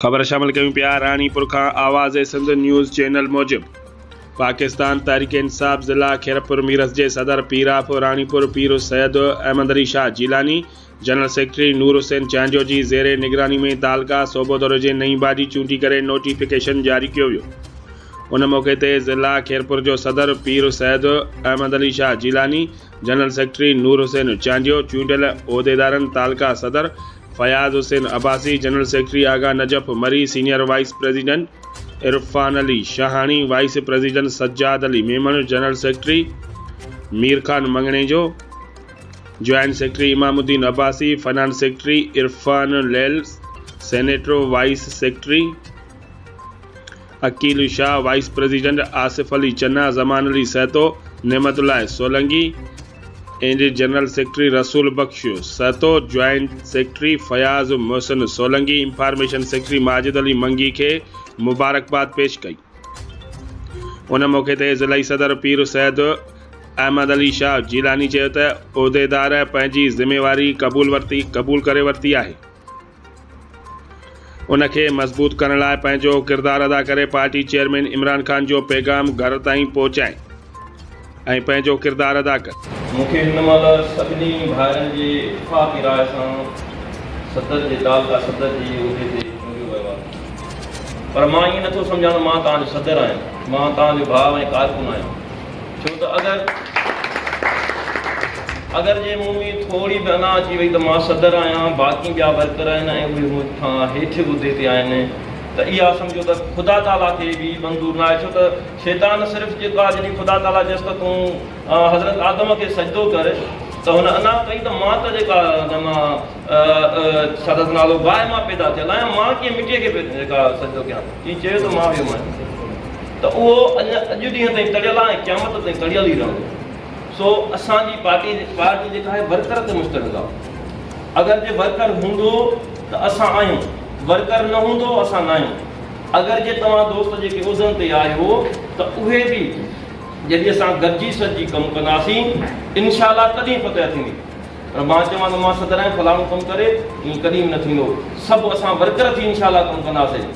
خبر شامل कयूं पिया राणीपुर खां आवाज़ सिंध न्यूज़ चैनल मूजिब पाकिस्तान तहरीक इंसाफ ज़िला खैरपुर मीरस जे सदर पीर of Ranipur Pir Syed Ahmed Shah Jilani general secretary Noor Hussain चánडियो जी ज़ेरे निगरानी में तालका सोभوديرو जे नई बाडी चूंडी करे नोटिफिकेशन जारी कियो वियो। उन मौक़े ते ज़िला खैरपुर जो सदर पीर सैयद अहमद शाह जैलानी जनरल सेक्रेटरी नूर हुसैन चánडियो चूंडेल عہديدارن तालका सदर Fayaz Hussain Abbasi general secretary Agha Najaf Marri senior vice president Irfan Ali Shahani vice president Sajjad Ali Memon general secretary Mir Khan Manganejo joint secretary Imamuddin Abbasi finance secretary Irfan लेल सैनिटर vice secretary Aqeel Shah vice president Asif Ali Channa Zaman Ali Sahito Nematullah Solangi and general secretary Rasool Bakhsh सहतो joint secretary Fayaz Mohsin Solangi information secretary Majid Ali Mangi के मुबारकबाद पेश कई। उन मौके ते ज़िलई सदर पीर सैयद अहमद अली शाह जैलानी चयो त उहदेदार पंहिंजी ज़िम्मेवारी क़बूल करे वरिती आहे। उनखे मज़बूत करण लाइ पंहिंजो किरदारु अदा करे पार्टी चेयरमैन इमरान खान जो पैगाम घर ताईं पहुचाए ऐं पंहिंजो किरदारु अदा कर। मूंखे हिन महिल सभिनी भाइरनि जे इत्तेफ़ाक़ी राय सां सदर जे तालका सदर जी उहिदे ते चूंडियो वियो आहे। पर मां ईअं नथो सम्झां त मां तव्हांजो सदर आहियां, मां तव्हांजो भाउ ऐं कारकुन आहियां। छो त अगरि जे मूं में थोरी बि अञा अची वई त मां सदर आहियां, बाक़ी ॿिया वर्कर आहिनि ऐं उहे मूंखां हेठि उहिदे ते आहिनि, त इहा सम्झो त ख़ुदा ताला खे बि मंज़ूर न आहे। छो त शैतान सिर्फ़ु जेको आहे जॾहिं ख़ुदा ताला चयसि त तूं हज़रत आदम खे सजदो कर त हुन अञा कई त मां त जेका छा त नालो बाहि मां पैदा थियल आहियां, मां कीअं मिटीअ खे जेका सजदो कयां, कीअं चयो त मां वियो आहियां। त उहो अञा अॼु ॾींहं ताईं तड़ियल आहे ऐं क़यामत ताईं तड़ियल ई रहंदो। सो असांजी पार्टी जेका आहे वर्कर ते मुश्तमिल आहे। अगरि जे वर्कर हूंदो त असां आहियूं, वर्कर न हूंदो असां न आहियूं। अगरि जे तव्हां दोस्त जेके उहिदनि ते आहियो त उहे बि जॾहिं असां गॾिजी सॼी कमु कंदासीं इनशाअल्लाह तॾहिं फतह थींदी। पर मां चवां त मां सदर आहियां फलाणो कमु करे ईअं कॾहिं बि न थींदो। सभु असां वर्कर थी इनशाअल्लाह कमु कंदासीं।